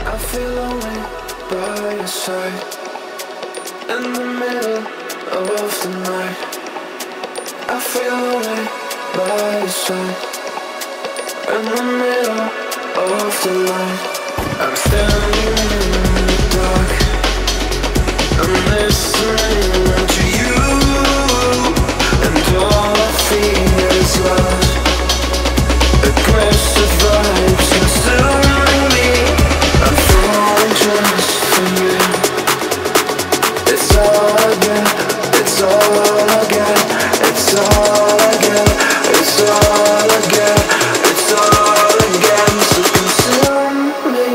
I feel lonely by your side in the middle of the night. I feel lonely by your side in the middle of the night. I'm standing in the dark. I'm listening to you, and all I feel is love. Aggressive vibes consuming me. I'm falling just for you. It's all I get, it's all I get, it's all I get, it's all I get, it's all I get. So consume me.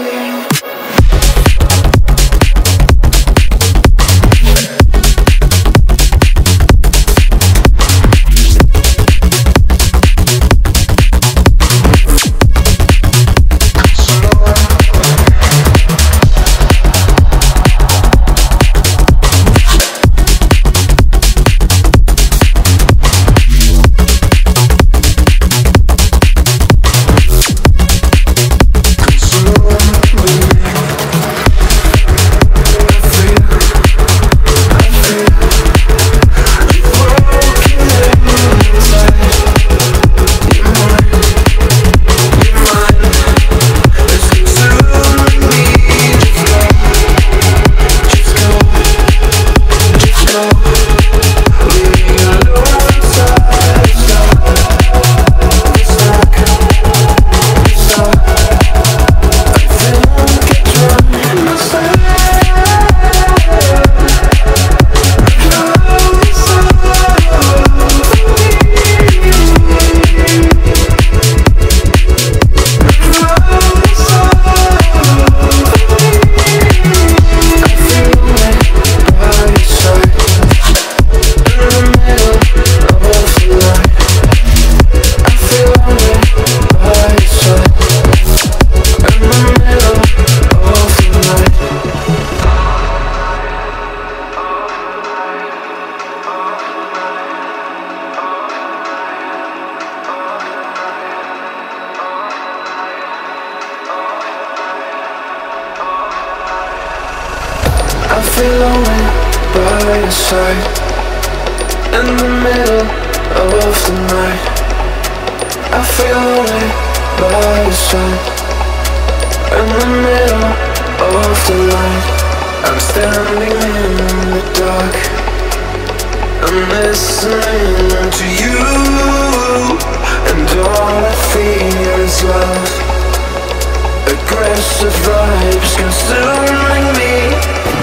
I feel lonely by your side in the middle of the night. I feel lonely by your side in the middle of the night. I'm standing in the dark. I'm listening to you, and all I feel is love. Aggressive vibes consuming me.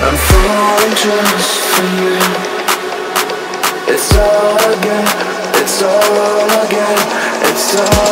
I'm falling just for you. It's all I get, it's all I get, it's all